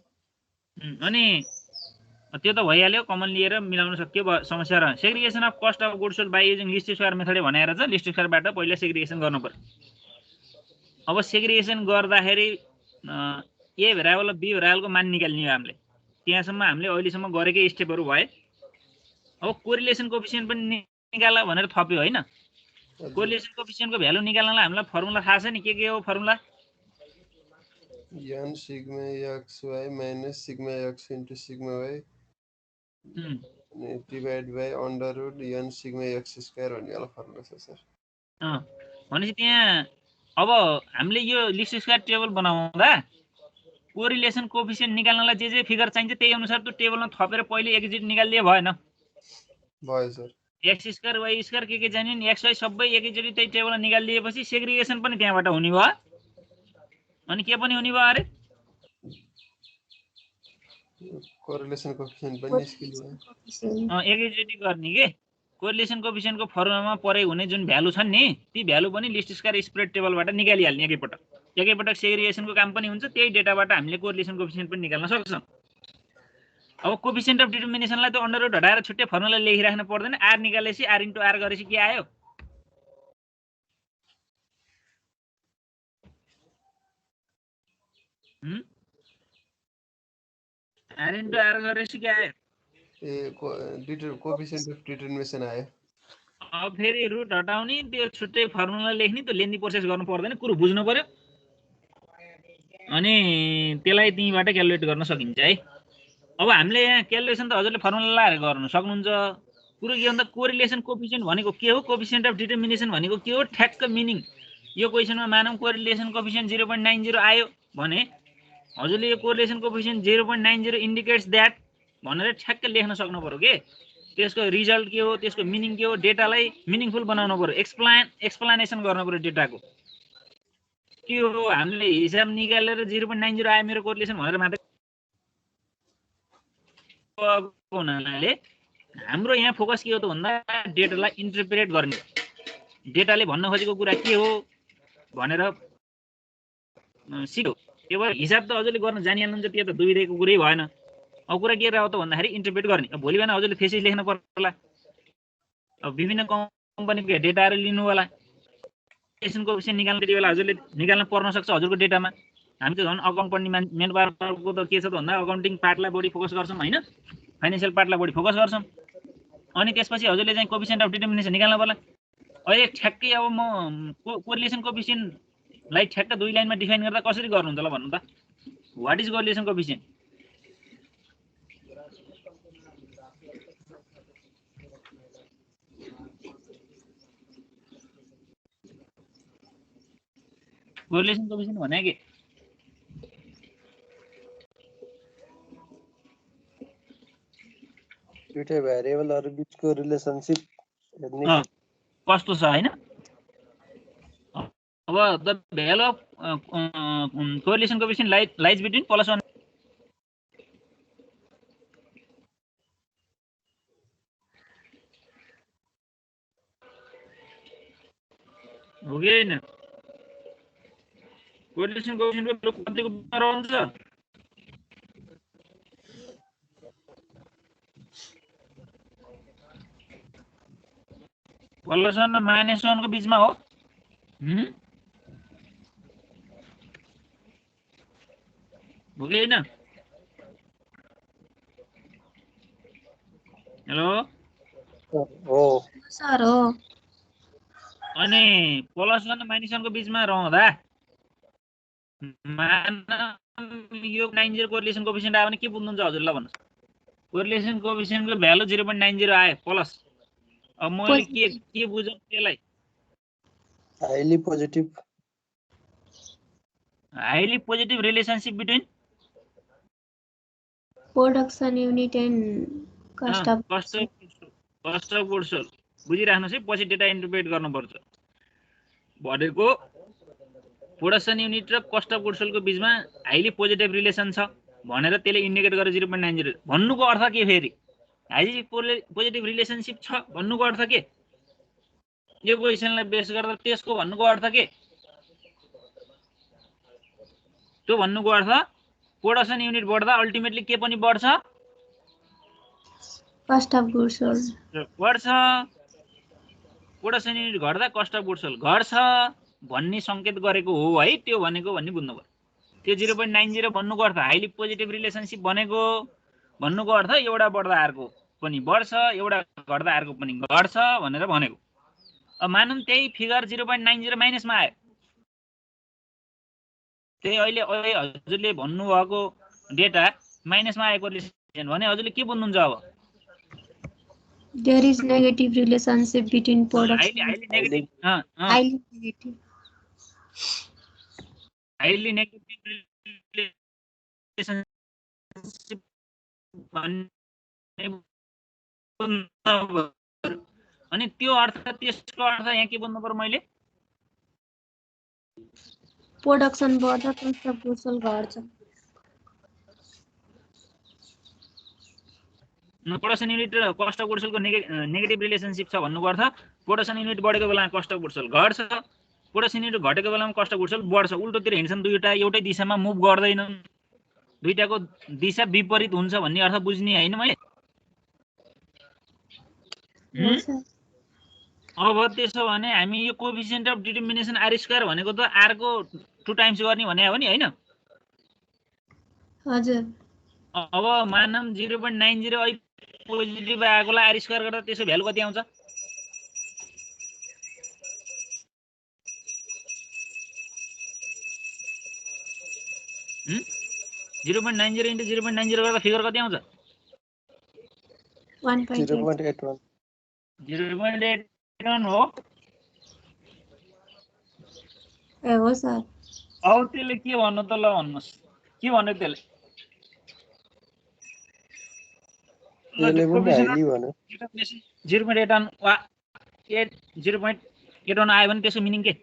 अनि त्यो त भइहाल्यो कमन लिएर मिलाउन सक्यो समस्या र segregation of cost of goods sold by using least square method भनेर चाहिँ लिस्ट स्क्वायरबाट पहिला सेग्रिगेसन गर्नु पर्यो अब सेग्रिगेसन गर्दाखेरि ए भेरिएबल र बी भेरिएबलको मान निकाल्ने हो हामीले त्यहाँसम्म हामीले अहिलेसम्म गरेकै स्टेपहरु भए अब कोरिलेसन कोएफिसिएन्ट पनि निकाल्ला भनेर थप्यो हैन कोरिलेसन कोएफिसिएन्टको भ्यालु निकाल्नलाई हामीलाई फर्मुला थाहा छ नि के हो formula n sigma xy minus sigma x into sigma y divide by under root n sigma x square भन्ने वाला फर्मुला छ सर भनेपछि त्यहाँ अब हामीले यो लिस्ट स्क्वायर टेबल बनाउँदा कोरिलेसन कोएफिसिएन्ट निकाल्नलाई जे फिगर चाहिन्छ त्यही अनुसार त्यो टेबलमा थपेर पहिले एक्जिट निकाल्दिए भएन भयो sir x square y square के जानिन् x y सबै एकैचोटी त्यही टेबलमा निकाल्दिएपछि सेग्रिगेसन पनि त्यहाँबाट हुने भयो अनि के पनि हुने भयो अरे कोरिलेसन कोएफिसिएन्ट पनि निस्किन्छ एकैचोटी गर्ने के कोरिलेसन कोएफिसिएन्टको फर्मुलामा प्रयोग हुने जुन भ्यालु छन् नि ती भ्यालु पनि लिस्ट स्क्वायर स्प्रेड टेबलबाट निकालिहाल्ने एकैपटक सेग्रिगेसनको काम पनि हुन्छ त्यही डेटाबाट हामीले कोरिलेसन कोएफिसिएन्ट पनि निकाल्न सक्छौं अब कोएफिसिएन्ट अफ डिटर्मिनेसनलाई त अन्डर रुट हटाएर छुट्टै फर्मुला लेखिराख्न पर्दैन r निकालेपछि r * r गरेपछि के आयो r * r गरेपछि के आयो कोएफिसिएन्ट अफ डिटर्मिनेसन आयो अब फेरि रुट हटाउने त्यो छुट्टै फर्मुला लेख्ने त्यो लेन्दी प्रोसेस गर्नु पर्दैन कुरो बुझ्नु पर्यो अनि त्यसलाई त्यहीबाट क्याल्कुलेट गर्न सकिन्छ है अब हामीले यहाँ क्याल्कुलेसन त हजुरले फर्मुला लाएर गर्न सक्नुहुन्छ कुरो के भन्दा कोरिलेसन कोफिसिएन्ट भनेको के हो, कोफिसिएन्ट अफ डिटर्मिनेसन भनेको के हो, ठ्याक्क मिनिङ यो क्वेसनमा मानौँ कोरिलेसन कोफिसिएन्ट 0.90 आयो भने हजुरले यो कोरिलेसन कोफिसिएन्ट 0.90 इन्डिकेट्स द्याट भनेर ठ्याक्क लेख्न सक्नु पर्यो के। त्यसको रिजल्ट के हो, त्यसको मिनिङ के हो, डेटालाई मिनिङफुल बनाउनु पर्यो, एक्सप्लानेसन गर्नु पर्यो डेटाको। के हो हामीले हिसाब निकालेर 0.90 आयो मेरो कोरिलेसन भनेर मात्रै हुनाले हाम्रो यहाँ फोकस के हो त भन्दा डेटालाई इन्टरप्रेट गर्ने, डेटाले भन्न खोजेको कुरा के हो भनेर सिक्यो। त्यो भएर हिसाब त हजुरले गर्न जानिहाल्नुहुन्छ, त्यो त दुईको कुरै भएन। अब कुरा के रह्यो त भन्दाखेरि इन्टरप्रेट गर्ने। अब भोलि बिहान हजुरले थेसिस लेख्न पर्ला, अब विभिन्न कम्पनीको डेटाहरू लिनु होला, कोरिलेसन कोफिसिएन्ट निकाल्नु त्यति बेला हजुरले निकाल्न पर्न सक्छ हजुरको डेटामा। हामी त झन् अकाउन्ट पढ्ने मेन पावरको त के छ त भन्दा अकाउन्टिङ पार्टलाई बढी फोकस गर्छौँ होइन, फाइनेन्सियल पार्टलाई बढी फोकस गर्छौँ। अनि त्यसपछि हजुरले चाहिँ कोफिसिएन्ट अफ डिटर्मिनेसन निकाल्न पर्ला। अहिले ठ्याक्कै अब म कोरिलेसन कोफिसिएन्टलाई ठ्याक्क 2 लाइनमा डिफाइन गर्दा कसरी गर्नुहुन्छ ल भन्नु त, what is correlation coefficient? Correlation coefficient भने के दुईटै भ्यारिएबलहरु बीचको रिलेसनशिप हेर्ने कस्तो छ हैन। अब the value of correlation coefficient lies between +1 हो कि हैन। कोरिलेसन कोफिसिएन्टको भ्यालु कतिको बिचमा रहन्छ? +1 र -1 को बिचमा हो। हो कि हैन? हेलो हो सर हो। अनि +1 र -1 को बिचमा रहँदा यो 90 कोरिलेसन कोफिसिएन्ट आयो भने के बुझ्नुहुन्छ हजुरलाई भन्नुहोस्। कोरिलेसन कोफिसिएन्टको भ्यालु 0.90 आयो प्लस, अब मैले के बुझौँ त्यसलाई? Highly positive relationship between production unit and cost of goods sold. बुझिराख्नुहोस् है, पछि डेटा इन्टरप्रेट गर्नुपर्छ भनेको प्रोडक्सन युनिट र कस्ट अफ गुड्स सोल्डको बिचमा हाइली पोजिटिभ रिलेसन छ भनेर त्यसले इन्डिकेट गरेर 0.90 भन्नुको अर्थ के? फेरि हाइली पोजिटिभ रिलेसनशिप छ भन्नुको अर्थ के? यो क्वेसनलाई बेस गर्दा त्यसको भन्नुको अर्थ के? त्यो भन्नुको अर्थ प्रोडक्सन युनिट बढ्दा अल्टिमेटली के पनि बढ्छ? कस्ट अफ गुड्स सोल्ड बढ्छ। प्रोडक्सन युनिट घट्दा कस्ट अफ गुड्स सोल्ड घट्छ भन्ने संकेत गरेको हो है, त्यो भनेको भन्ने बुझ्नु पर्यो। त्यो 0.90 भन्नुको अर्थ हाइली पोजिटिभ रिलेसनशिप भनेको भन्नुको अर्थ एउटा बढ्दा अर्को पनि बढ्छ, एउटा घट्दा अर्को पनि घट्छ भनेर भनेको। अब मानौँ त्यही फिगर 0.90 माइनसमा आयो, त्यही अहिले हजुरले भन्नुभएको डेटा माइनसमा आएको रिलेसन भने हजुरले के बुझ्नुहुन्छ? अब there is negative relationship between product highly negative relationship अनि त्यो अर्थ, त्यसको अर्थ यहाँ के बुझ्नु पर्यो मैले? प्रोडक्सन बढ्दा कस्ट अफ गुड्स सोल्ड घट्छ। प्रोडक्सन युनिट र कस्ट अफ गुड्स सोल्डको नेगेटिभ रिलेसनशिप छ भन्नुको अर्थ प्रोडक्सन युनिट बढेको बेलामा कस्ट अफ गुड्स सोल्ड घट्छ, प्रोडक्सन युनिट घटेको बेलामा कस्ट अफ गुड्स सोल्ड बढ्छ। उल्टोतिर हिँड्छन्, दुईवटा एउटै दिशामा मुभ गर्दैनन्, दुईटाको दिशा विपरीत हुन्छ भन्ने अर्थ बुझ्ने हैन मैले। अब त्यसो भने हामी यो कोएफिसिएन्ट अफ डिटर्मिनेसन r² भनेको त r को 2 टाइम्स गर्ने भने हो नि हैन? हजुर। अब मानम 0.90 अहिले पोजिटिभ आएकोलाई r² गर्दा त्यसको भ्यालु कति आउँछ? 0.90 into 0.90 गर्दा फिगर कति आउँछ? 1.81 0.81 हो ए हो सर अब त्यसले के भन्नु त ल भन्नुस् के भन्यो त्यसले त्यसले पनि हाइली भन्यो 0.81 वा 0.81 आयो भने त्यसको मिनिङ के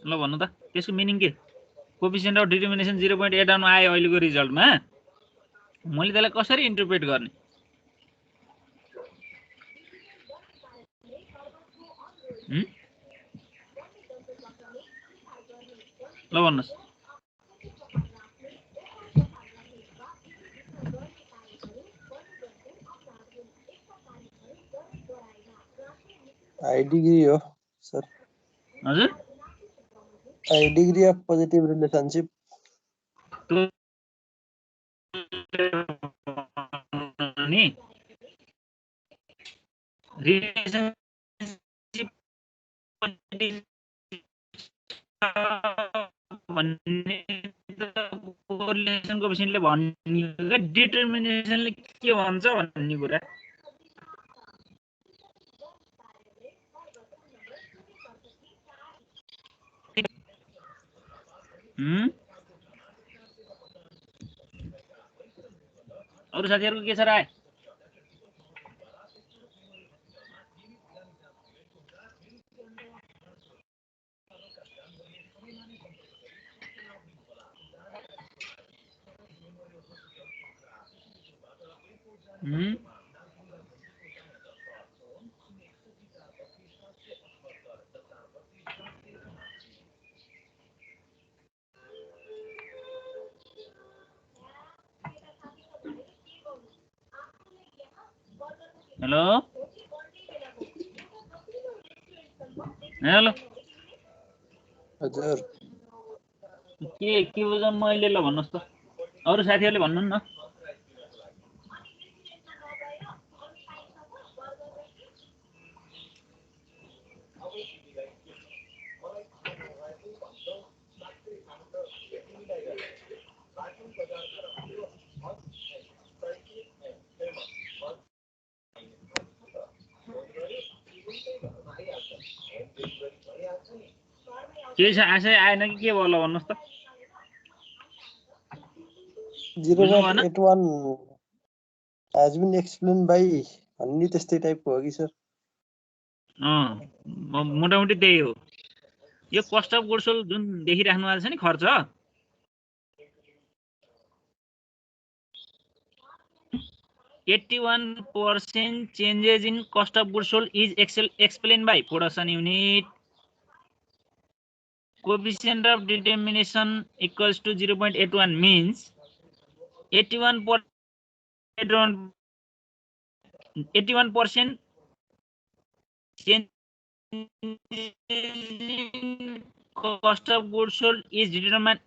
ल भन्नु त त्यसको मिनिङ के कोएफिसिएन्ट अफ डिटर्मिनेसन 0.81 आयो अहिलेको रिजल्टमा मैले त्यसलाई कसरी इन्टरप्रेट गर्ने ल भन्नुस् हाई डिग्री हो सर हजुर high degree of positive relationship नि रिलेसनशिप भन्ने कोरिलेसन कोएफिसिएन्टले भन्ने डिटर्मिनेसनले के भन्छ भन्ने कुरा अरु साथीहरुको के छ राय हेलो हेलो हजुर के बुझ्न मैले ल भन्नुस् त अरु साथीहरुले भन्नु न के छ आशय आएन कि के भयो ल भन्नुस् त 0.81 has been explained by भन्ने त्यस्तै टाइपको हो कि सर मोटामोटी त्यही हो यो कस्ट अफ गुड्स सोल्ड जुन देखिराख्नु भएको छ नि खर्च 81% changes in cost of goods sold is explained by production unit. Coefficient of determination equals to 0.81 means 81% change in cost of goods sold is determined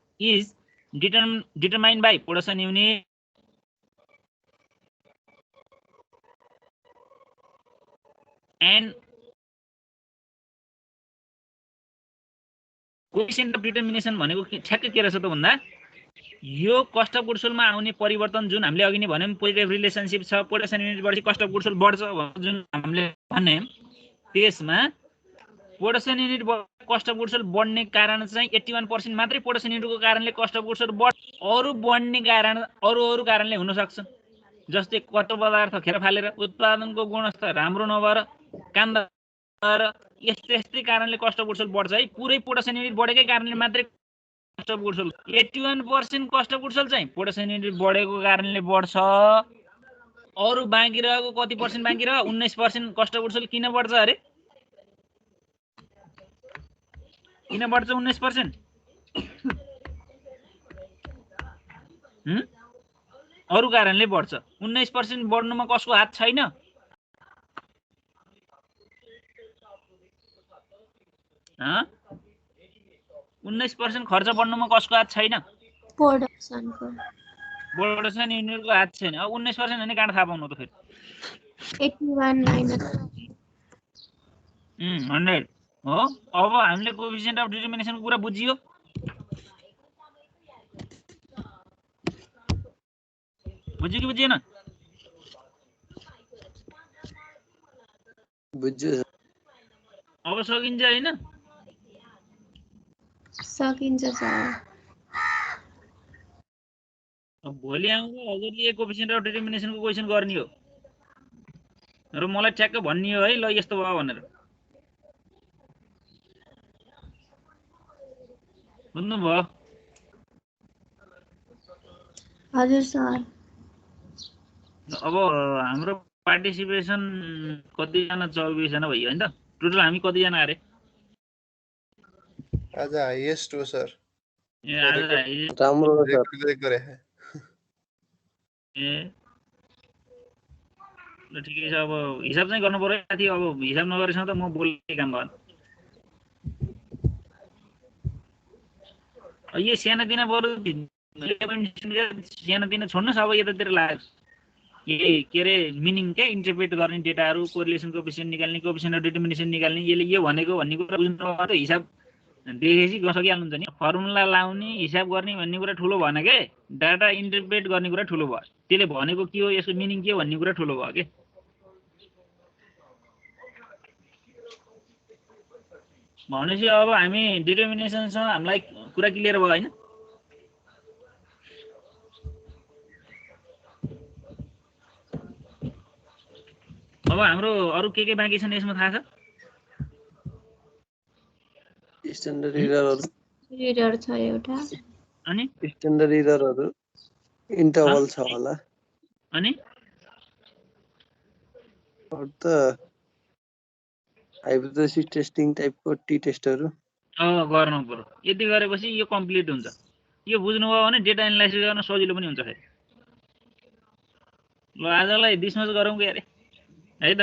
by production unit. And coefficient of determination भनेको ठ्याक्कै के रहेछ त भन्दा यो cost of goods सोल्डमा आउने परिवर्तन जुन हामीले अघि नै भन्यौं पोजिटिभ रिलेसनशिप छ प्रोडक्सन युनिट बढ्छ कस्ट अफ गुड्स सोल्ड बढ्छ जुन हामीले भन्यौं त्यसमा production unit cost of goods sold बढ्ने कारण चाहिँ 81% मात्रै प्रोडक्सन युनिटको कारणले कस्ट अफ गुड्स सोल्ड बढ्छ अरु बढ्ने कारण अरु कारणले हुन सक्छ जस्तै कच्चा पदार्थ खेर फालेर उत्पादनको गुणस्तर राम्रो नभएर काण्ड र यस्तै कारणले कस्ट अफ गुड्स सोल्ड बढ्छ है पुरै प्रोडक्सन युनिट बढेकै कारणले मात्रै cost of goods sold 81% cost of goods sold चाहिँ प्रोडक्सन युनिट बढेको कारणले बढ्छ अरु बाँकी रहेको कति पर्सेन्ट बाँकी रह्यो 19% कस्ट अफ गुड्स सोल्ड किन बढ्छ अरे किन बढ्छ 19% अरु कारणले बढ्छ 19% बढ्नुमा कसको हात छैन 19% खर्च बढ्नुमा कसको हात छैन प्रोडक्सन युनिटको हात छैन अब 19% भने काँड थाहा पाउनु त फेरि 81 - 100 हो अब हामीले कोएफिसिएन्ट अफ डिटर्मिनेसनको कुरा बुझियो बुझ्यो कि बुझिएन बुझ्यो सर। अब सकिन्छ हैन सकिन्छ सर अब भोलि आउँदा हजुरले कोएफिसिएन्ट अफ डिटर्मिनेसनको क्वेसन गर्ने हो र मलाई ठ्याक्क भन्ने हो है ल यस्तो भयो भनेर बुझ्नुभयो हजुर सर अब हाम्रो पार्टिसिपेसन कतिजना 24जना भयो हैन त टोटल हामी कतिजना अरे आज हाइएस्ट हो सर ए आज राम्रो हो सर। रेकर्ड गरे ए ल ठिकै छ अब हिसाब चाहिँ गर्नु पर्यो साथी अब हिसाब नगरेसँग त म बोल्ने काम भयो यो सानोतिनो बरु सानोतिनो छोड्नुहोस् अब यतातिर लाग्छ के अरे मिनिङ क्या इन्टरप्रेट गर्ने डेटाहरू कोरिलेसन कोएफिसिएन्ट निकाल्ने कोएफिसिएन्ट अफ डिटर्मिनेसन निकाल्ने यसले यो भनेको भन्ने कुरा बुझ्नु त हिसाब देखेपछि सकिहाल्नुहुन्छ नि फर्मुला लाउने हिसाब गर्ने भन्ने कुरा ठुलो भएन के डाटा इन्टरप्रेट गर्ने कुरा ठुलो भयो त्यसले भनेको के हो यसको मिनिङ के हो भन्ने कुरा ठुलो भयो के भनेपछि अब हामी डिटर्मिनेसनसँग हामीलाई कुरा क्लियर भयो हैन अब हाम्रो अरु के बाँकी छन् यसमा थाहा छ स्ट्यान्डर्ड एररहरु एरर छ एउटा अनि स्ट्यान्डर्ड एररहरु इन्टरभल छ होला अनि अरु त हाइपोथेसिस टेस्टिङ टाइपको टी टेस्टहरु गर्नु पर्यो यति गरेपछि यो कम्प्लिट हुन्छ यो बुझ्नुभयो भने डेटा एनालाइसिस गर्न सजिलो पनि हुन्छ फेरि ल आजलाई डिस्मिस गरौँ के अरे है त